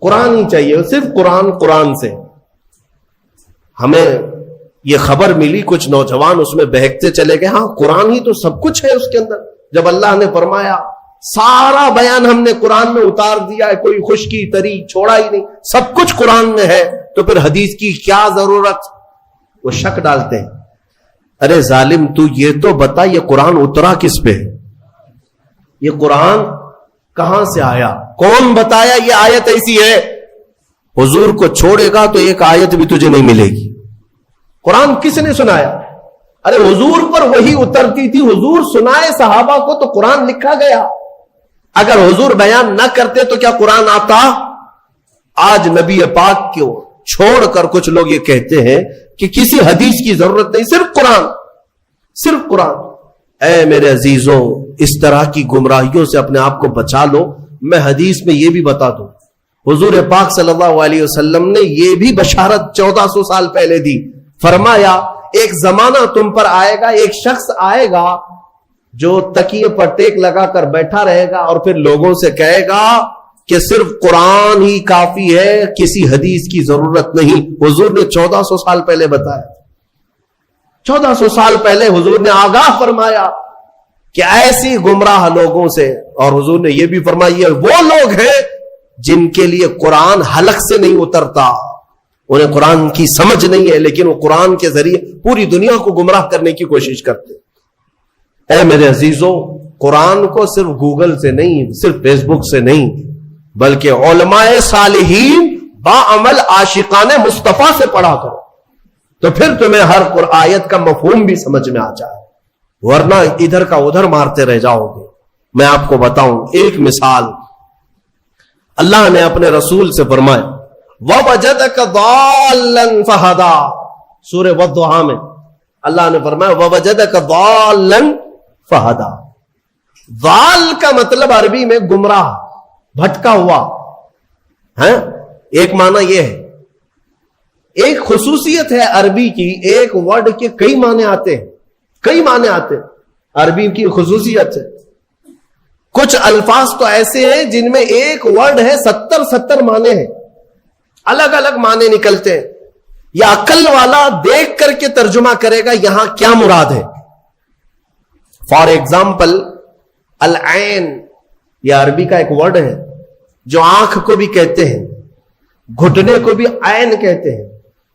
قرآن ہی چاہیے, صرف قرآن سے. ہمیں یہ خبر ملی, کچھ نوجوان اس میں بہکتے چلے گئے. قرآن ہی تو سب کچھ ہے اس کے اندر. جب اللہ نے فرمایا سارا بیان ہم نے قرآن میں اتار دیا ہے, کوئی خشکی تری چھوڑا ہی نہیں, سب کچھ قرآن میں ہے, تو پھر حدیث کی کیا ضرورت. وہ شک ڈالتے ہیں. ارے ظالم, تو یہ تو بتا یہ قرآن اترا کس پہ, یہ قرآن کہاں سے آیا, کون بتایا یہ آیت ایسی ہے. حضور کو چھوڑے گا تو ایک آیت بھی تجھے نہیں ملے گی. قرآن کس نے سنایا؟ ارے حضور پر وہی اترتی تھی, حضور سنائے صحابہ کو تو قرآن لکھا گیا. اگر حضور بیان نہ کرتے تو کیا قرآن آتا؟ آج نبی پاک کو چھوڑ کر کچھ لوگ یہ کہتے ہیں کہ کسی حدیث کی ضرورت نہیں, صرف قرآن. اے میرے عزیزوں, اس طرح کی گمراہیوں سے اپنے آپ کو بچا لو. میں حدیث میں یہ بھی بتا دوں, حضور پاک صلی اللہ علیہ وسلم نے یہ بھی بشارت 1400 سال پہلے دی. فرمایا ایک زمانہ تم پر آئے گا, ایک شخص آئے گا جو تکیے پر ٹیک لگا کر بیٹھا رہے گا, اور پھر لوگوں سے کہے گا کہ صرف قرآن ہی کافی ہے, کسی حدیث کی ضرورت نہیں. حضور نے 1400 سال پہلے بتایا, 1400 سال پہلے حضور نے آگاہ فرمایا کہ ایسی گمراہ لوگوں سے. اور حضور نے یہ بھی فرمایا وہ لوگ ہیں جن کے لیے قرآن حلق سے نہیں اترتا, انہیں قرآن کی سمجھ نہیں ہے, لیکن وہ قرآن کے ذریعے پوری دنیا کو گمراہ کرنے کی کوشش کرتے. اے میرے عزیزوں, قرآن کو صرف گوگل سے نہیں, صرف فیس بک سے نہیں, بلکہ علماء صالحین باعمل عاشقان مصطفیٰ سے پڑھا کرو, تو پھر تمہیں ہر آیت کا مفہوم بھی سمجھ میں آ جائے, ورنہ ادھر کا ادھر مارتے رہ جاؤ گے. میں آپ کو بتاؤں ایک مثال. اللہ نے اپنے رسول سے فرمایا وَوَجَدَكَ ضَالًّا فَهَدَى, سورہ والضحیٰ میں اللہ نے فرمایا وَوَجَدَكَ ضَالًّا فَهَدَى. ضال کا مطلب عربی میں گمراہ, بھٹکا ہوا ہے. ایک معنی یہ ہے, ایک خصوصیت ہے عربی کی, ایک ورڈ کے کئی معنی آتے ہیں, کئی معنی آتے ہیں, عربی کی خصوصیت ہے. کچھ الفاظ تو ایسے ہیں جن میں ایک ورڈ ہے 70 معنی ہیں, الگ الگ معنی نکلتے ہیں. یا عقل والا دیکھ کر کے ترجمہ کرے گا یہاں کیا مراد ہے. فار ایگزامپل العین, یہ عربی کا ایک ورڈ ہے جو آنکھ کو بھی کہتے ہیں, گھٹنے کو بھی عین کہتے ہیں,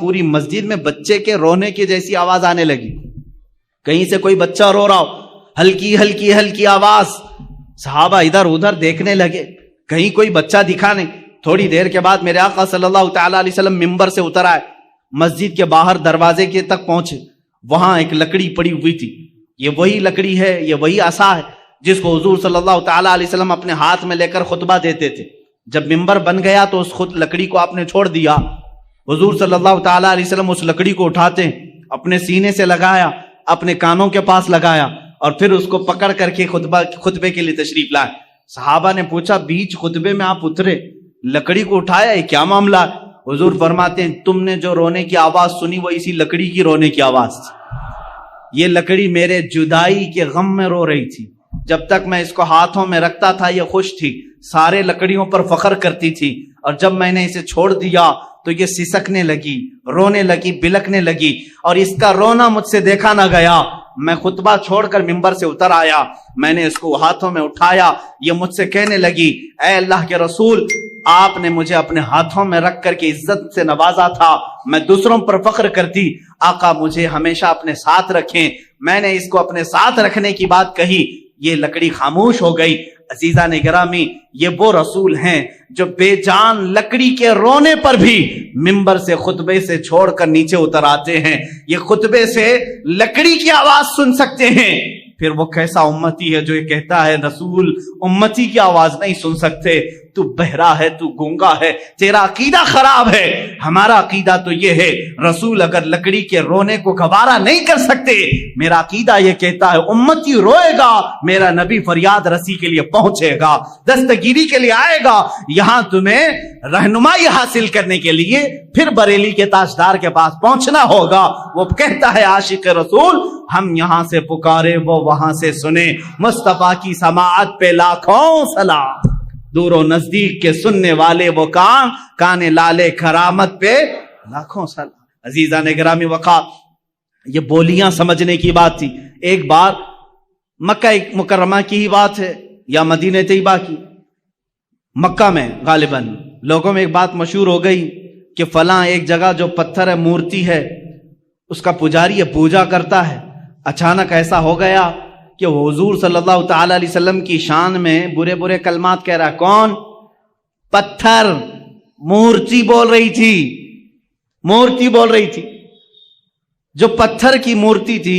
پوری مسجد میں بچے کے رونے کی جیسی آواز آنے لگی، کہیں سے کوئی بچہ رو رہا ہو، ہلکی ہلکی ہلکی آواز. صحابہ ادھر ادھر دیکھنے لگے، کہیں کوئی بچہ دکھا نہیں. تھوڑی دیر کے بعد میرے آقا صلی اللہ تعالی علیہ وسلم ممبر سے اتر آئے، مسجد کے باہر دروازے کے تک پہنچے. وہاں ایک لکڑی پڑی ہوئی تھی. یہ وہی لکڑی ہے، یہ وہی عصا ہے جس کو حضور صلی اللہ تعالی علیہ وسلم اپنے ہاتھ میں لے کر خطبہ دیتے تھے. جب ممبر بن گیا تو اس خود لکڑی کو آپ نے چھوڑ دیا. حضور صلی اللہ تعالی علیہ وسلم اس لکڑی کو اٹھاتے ہیں، اپنے سینے سے لگایا، اپنے کانوں کے پاس لگایا اور پھر اس کو پکڑ کر کے خطبے کے لیے تشریف لائے. صحابہ نے پوچھا بیچ خطبے میں آپ اترے، لکڑی کو اٹھایا، یہ کیا معاملہ ہے؟ حضور فرماتے ہیں تم نے جو رونے کی آواز سنی وہ اسی لکڑی کی رونے کی آواز تھی. یہ لکڑی میرے جدائی کے غم میں رو رہی تھی. جب تک میں اس کو ہاتھوں میں رکھتا تھا یہ خوش تھی، سارے لکڑیوں پر فخر کرتی تھی، اور جب میں نے اسے چھوڑ دیا تو یہ سسکنے لگی، رونے لگی، بلکنے لگی، اور اس کا رونا مجھ سے دیکھا نہ گیا. میں خطبہ چھوڑ کر ممبر سے اتر آیا، میں نے اس کو ہاتھوں میں اٹھایا، یہ مجھ سے کہنے لگی اے اللہ کے رسول، آپ نے مجھے اپنے ہاتھوں میں رکھ کر کے عزت سے نوازا تھا، میں دوسروں پر فخر کرتی، آقا مجھے ہمیشہ اپنے ساتھ رکھیں. میں نے اس کو اپنے ساتھ رکھنے کی بات کہی، یہ لکڑی خاموش ہو گئی. عزیزان گرامی، یہ وہ رسول ہیں جو بے جان لکڑی کے رونے پر بھی ممبر سے خطبے سے چھوڑ کر نیچے اتر آتے ہیں. یہ خطبے سے لکڑی کی آواز سن سکتے ہیں. پھر وہ کیسا امتی ہے جو یہ کہتا ہے رسول امتی کی آواز نہیں سن سکتے، تو بہرا ہے، تو گونگا ہے، تیرا عقیدہ خراب ہے. ہمارا عقیدہ تو یہ ہے رسول اگر لکڑی کے رونے کو گوارا نہیں کر سکتے، میرا عقیدہ یہ کہتا ہے امتی روئے گا، میرا نبی فریاد رسی کے لیے پہنچے گا، دستگیری کے لیے آئے گا. یہاں تمہیں رہنمائی حاصل کرنے کے لیے پھر بریلی کے تاجدار کے پاس پہنچنا ہوگا. وہ کہتا ہے عاشق رسول ہم یہاں سے پکارے وہ وہاں سے سنے، مصطفیٰ کی سماعت پہ لاکھوں سلام، دور و نزدیک کے سننے والے وہ کان لالے کرامت پہ لاکھوں سلام. عزیزان گرامی وقار، یہ بولیاں سمجھنے کی بات تھی. ایک بار مکہ مکرمہ کی ہی بات ہے یا مدینہ طیبہ کی، مکہ میں غالباً لوگوں میں ایک بات مشہور ہو گئی کہ فلاں ایک جگہ جو پتھر ہے مورتی ہے اس کا پجاری ہے، پوجا کرتا ہے. اچانک ایسا ہو گیا کہ وہ حضور صلی اللہ تعالی علیہ وسلم کی شان میں برے برے کلمات کہہ رہا ہے. کون؟ پتھر. مورتی بول رہی تھی، مورتی بول رہی تھی. جو پتھر کی مورتی تھی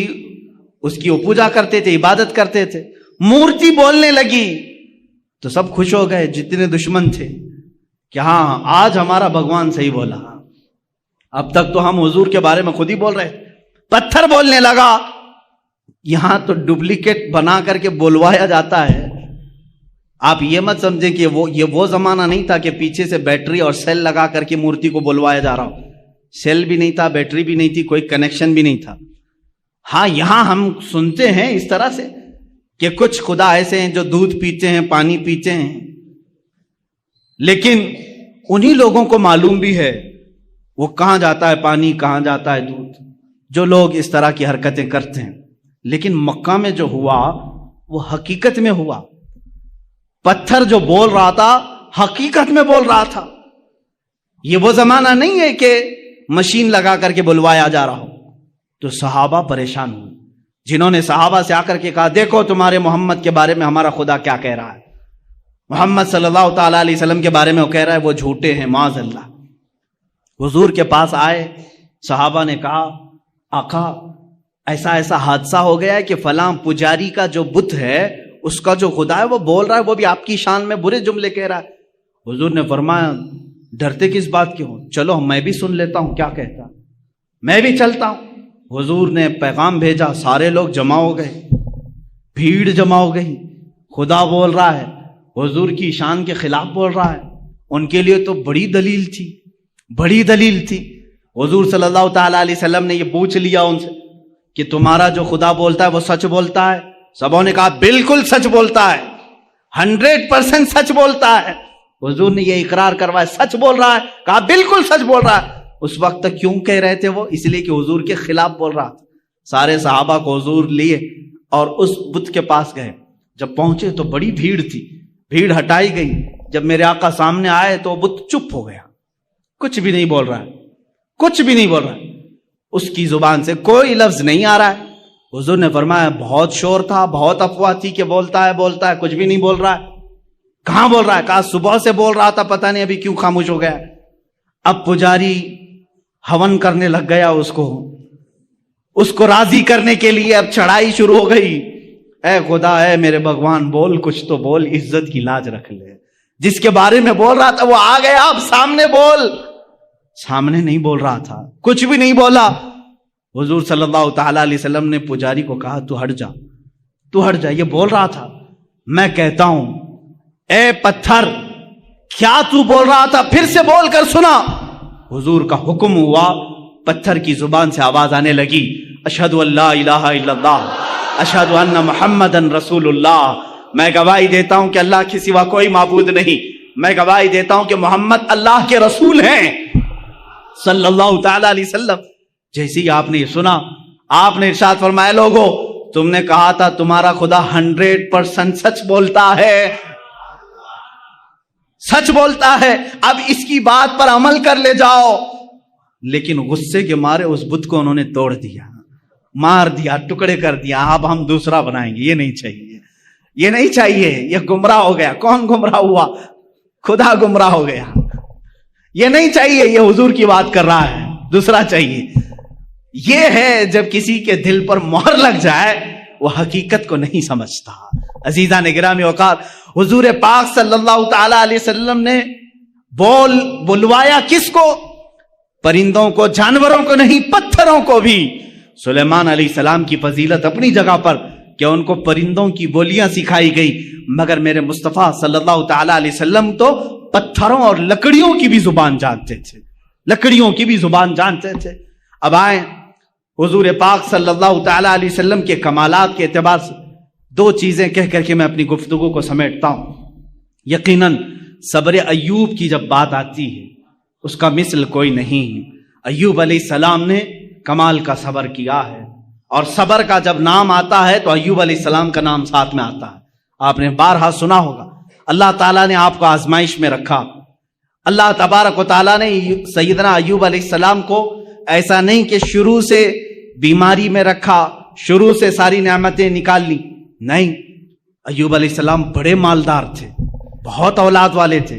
اس کی وہ پوجا کرتے تھے، عبادت کرتے تھے. مورتی بولنے لگی تو سب خوش ہو گئے جتنے دشمن تھے کہ ہاں آج ہمارا بھگوان صحیح بولا. اب تک تو ہم حضور کے بارے میں خود ہی بول رہے، پتھر بولنے لگا. یہاں تو ڈپلیکیٹ بنا کر کے بولوایا جاتا ہے. آپ یہ مت سمجھیں کہ یہ وہ زمانہ نہیں تھا کہ پیچھے سے بیٹری اور سیل لگا کر کے مورتی کو بلوایا جا رہا ہو. سیل بھی نہیں تھا، بیٹری بھی نہیں تھی، کوئی کنیکشن بھی نہیں تھا. ہاں یہاں ہم سنتے ہیں اس طرح سے کہ کچھ خدا ایسے ہیں جو دودھ پیتے ہیں، پانی پیتے ہیں، لیکن انہی لوگوں کو معلوم بھی ہے وہ کہاں جاتا ہے پانی، کہاں جاتا ہے دودھ، جو لوگ اس طرح کی حرکتیں کرتے ہیں. لیکن مکہ میں جو ہوا وہ حقیقت میں ہوا. پتھر جو بول رہا تھا حقیقت میں بول رہا تھا. یہ وہ زمانہ نہیں ہے کہ مشین لگا کر کے بلوایا جا رہا ہو. تو صحابہ پریشان ہوئے، جنہوں نے صحابہ سے آ کر کے کہا دیکھو تمہارے محمد کے بارے میں ہمارا خدا کیا کہہ رہا ہے. محمد صلی اللہ تعالی علیہ وسلم کے بارے میں وہ کہہ رہا ہے وہ جھوٹے ہیں معاذ اللہ. حضور کے پاس آئے، صحابہ نے کہا آقا ایسا ایسا حادثہ ہو گیا ہے کہ فلاں پجاری کا جو بت ہے اس کا جو خدا ہے وہ بول رہا ہے، وہ بھی آپ کی شان میں برے جملے کہہ رہا ہے. حضور نے فرمایا ڈرتے کس بات کے ہو، چلو میں بھی سن لیتا ہوں کیا کہتا، میں بھی چلتا ہوں. حضور نے پیغام بھیجا، سارے لوگ جمع ہو گئے، بھیڑ جمع ہو گئی. خدا بول رہا ہے، حضور کی شان کے خلاف بول رہا ہے. ان کے لیے تو بڑی دلیل تھی، بڑی دلیل تھی. حضور صلی اللہ تعالی علیہ وسلم نے یہ پوچھ لیا ان سے کہ تمہارا جو خدا بولتا ہے وہ سچ بولتا ہے؟ سبوں نے کہا بالکل سچ بولتا ہے، 100% سچ بولتا ہے. حضور نے یہ اقرار کروایا سچ بول رہا ہے، کہا بالکل سچ بول رہا ہے. اس وقت تک کیوں کہہ رہے تھے وہ؟ اس لیے کہ حضور کے خلاف بول رہا تھا. سارے صحابہ کو حضور لیے اور اس بت کے پاس گئے. جب پہنچے تو بڑی بھیڑ تھی، بھیڑ ہٹائی گئی. جب میرے آقا سامنے آئے تو بت چپ ہو گیا. کچھ بھی نہیں بول رہا ہے، کچھ بھی نہیں بول رہا ہے، اس کی زبان سے کوئی لفظ نہیں آ رہا ہے. حضور نے فرمایا بہت شور تھا، بہت افواہ تھی کہ بولتا ہے، کچھ بھی نہیں بول رہا ہے. کہاں بول رہا ہے؟ کہا صبح سے بول رہا تھا، پتہ نہیں ابھی کیوں خاموش ہو گیا. اب پجاری ہون کرنے لگ گیا، اس کو راضی کرنے کے لیے اب چڑھائی شروع ہو گئی. اے خدا، اے میرے بھگوان، بول، کچھ تو بول، عزت کی لاج رکھ لے. جس کے بارے میں بول رہا تھا وہ آ گیا، اب سامنے بول. سامنے نہیں بول رہا تھا، کچھ بھی نہیں بولا. حضور صلی اللہ تعالی علیہ وسلم نے پجاری کو کہا تو ہٹ جا، تو ہٹ جا. یہ بول رہا تھا. میں کہتا ہوں اے پتھر، کیا تو بول رہا تھا؟ پھر سے بول کر سنا. حضور کا حکم ہوا، پتھر کی زبان سے آواز آنے لگی، اشہد ان لا الہ الا اللہ، اشہد ان محمدن رسول اللہ. میں گواہی دیتا ہوں کہ اللہ کے سوا کوئی معبود نہیں، میں گواہی دیتا ہوں کہ محمد اللہ کے رسول ہیں صلی اللہ تعالی علیہ وسلم. جیسے ہی آپ نے یہ سنا، آپ نے ارشاد فرمایا لوگو، تم نے کہا تھا تمہارا خدا 100% سچ بولتا ہے، سچ بولتا ہے، اب اس کی بات پر عمل کر لے جاؤ. لیکن غصے کے مارے اس بت کو انہوں نے توڑ دیا، مار دیا، ٹکڑے کر دیا. اب ہم دوسرا بنائیں گے. یہ نہیں چاہیے، یہ نہیں چاہیے. یہ گمراہ ہو گیا. کون گمراہ ہوا؟ خدا گمراہ ہو گیا. یہ نہیں چاہیے. یہ حضور کی بات کر رہا ہے، دوسرا چاہیے. یہ ہے جب کسی کے دل پر مہر لگ جائے وہ حقیقت کو نہیں سمجھتا. عزیزان گرامی اوقار، حضور پاک صلی اللہ تعالی علیہ وسلم نے بلوایا کس کو؟ پرندوں کو، جانوروں کو نہیں، پتھروں کو بھی. سلیمان علیہ السلام کی فضیلت اپنی جگہ پر کہ ان کو پرندوں کی بولیاں سکھائی گئی، مگر میرے مصطفیٰ صلی اللہ تعالی علیہ وسلم تو پتھروں اور لکڑیوں کی بھی زبان جانتے تھے، لکڑیوں کی بھی زبان جانتے تھے. اب آئیں حضور پاک صلی اللہ تعالی علیہ وسلم کے کمالات کے اعتبار سے دو چیزیں کہہ کر کے میں اپنی گفتگو کو سمیٹتا ہوں. یقیناً صبر ایوب کی جب بات آتی ہے اس کا مثل کوئی نہیں. ایوب علیہ السلام نے کمال کا صبر کیا ہے، اور صبر کا جب نام آتا ہے تو ایوب علیہ السلام کا نام ساتھ میں آتا ہے. آپ نے بارہا سنا ہوگا، اللہ تعالیٰ نے آپ کو آزمائش میں رکھا. اللہ تبارک و تعالیٰ نے سیدنا ایوب علیہ السلام کو ایسا نہیں کہ شروع سے بیماری میں رکھا، شروع سے ساری نعمتیں نکال لی. نہیں، ایوب علیہ السلام بڑے مالدار تھے، بہت اولاد والے تھے،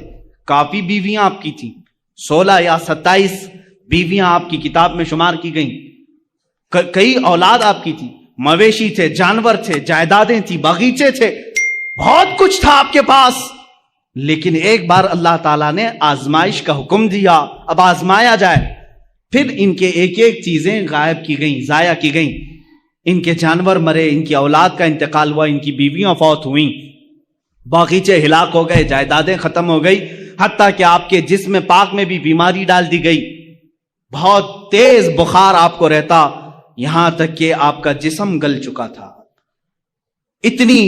کافی بیویاں آپ کی تھیں، 16 یا 27 بیویاں آپ کی کتاب میں شمار کی گئیں. کئی اولاد آپ کی تھی، مویشی تھے، جانور تھے، جائیدادیں تھی، باغیچے تھے، بہت کچھ تھا آپ کے پاس. لیکن ایک بار اللہ تعالیٰ نے آزمائش کا حکم دیا، اب آزمایا جائے. پھر ان کے ایک ایک چیزیں غائب کی گئیں، ضائع کی گئیں. ان کے جانور مرے، ان کی اولاد کا انتقال ہوا، ان کی بیویاں فوت ہوئیں، باغیچے ہلاک ہو گئے، جائیدادیں ختم ہو گئی، حتیٰ کہ آپ کے جسم پاک میں بھی بیماری ڈال دی گئی. بہت تیز بخار آپ کو رہتا، یہاں تک کہ آپ کا جسم گل چکا تھا. اتنی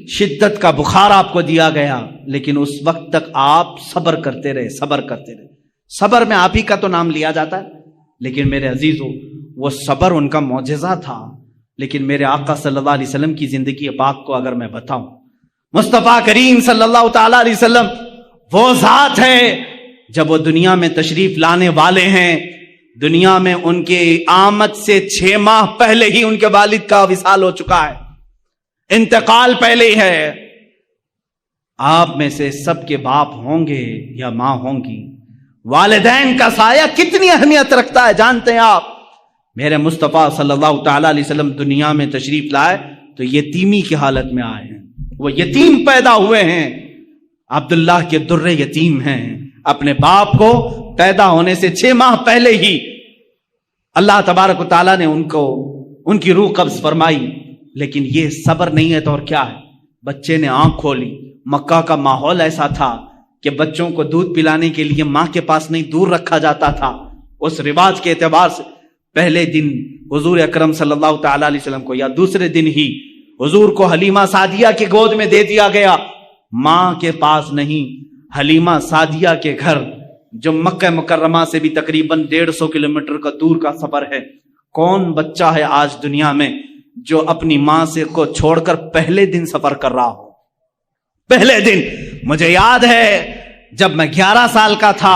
شدت کا بخار آپ کو دیا گیا، لیکن اس وقت تک آپ صبر کرتے رہے، صبر کرتے رہے. صبر میں آپ ہی کا تو نام لیا جاتا ہے، لیکن میرے عزیزو وہ صبر ان کا معجزہ تھا. لیکن میرے آقا صلی اللہ علیہ وسلم کی زندگی پاک کو اگر میں بتاؤں، مصطفیٰ کریم صلی اللہ تعالی علیہ وسلم وہ ذات ہے جب وہ دنیا میں تشریف لانے والے ہیں، دنیا میں ان کے آمد سے 6 ماہ پہلے ہی ان کے والد کا وصال ہو چکا ہے، انتقال پہلے ہی ہے. آپ میں سے سب کے باپ ہوں گے یا ماں ہوں گی. والدین کا سایہ کتنی اہمیت رکھتا ہے جانتے ہیں آپ؟ میرے مصطفیٰ صلی اللہ تعالی علیہ وسلم دنیا میں تشریف لائے تو یتیمی کی حالت میں آئے ہیں. وہ یتیم پیدا ہوئے ہیں، عبداللہ کے در یتیم ہیں. اپنے باپ کو پیدا ہونے سے 6 ماہ پہلے ہی اللہ تبارک و تعالیٰ نے ان کی روح قبض فرمائی. لیکن یہ صبر نہیں ہے تو اور کیا ہے؟ بچے نے آنکھ کھولی. مکہ کا ماحول ایسا تھا کہ بچوں کو دودھ پلانے کے لیے ماں کے پاس نہیں، دور رکھا جاتا تھا. اس رواج کے اعتبار سے پہلے دن حضور اکرم صلی اللہ تعالی علیہ وسلم کو یا دوسرے دن ہی حضور کو حلیمہ سعدیہ کی گود میں دے دیا گیا. ماں کے پاس نہیں، حلیمہ سعدیہ کے گھر، جو مکہ مکرمہ سے بھی تقریباً 150 کلومیٹر کا دور کا سفر ہے. کون بچہ ہے آج دنیا میں جو اپنی ماں سے کو چھوڑ کر پہلے دن سفر کر رہا ہو؟ پہلے دن مجھے یاد ہے جب میں 11 سال کا تھا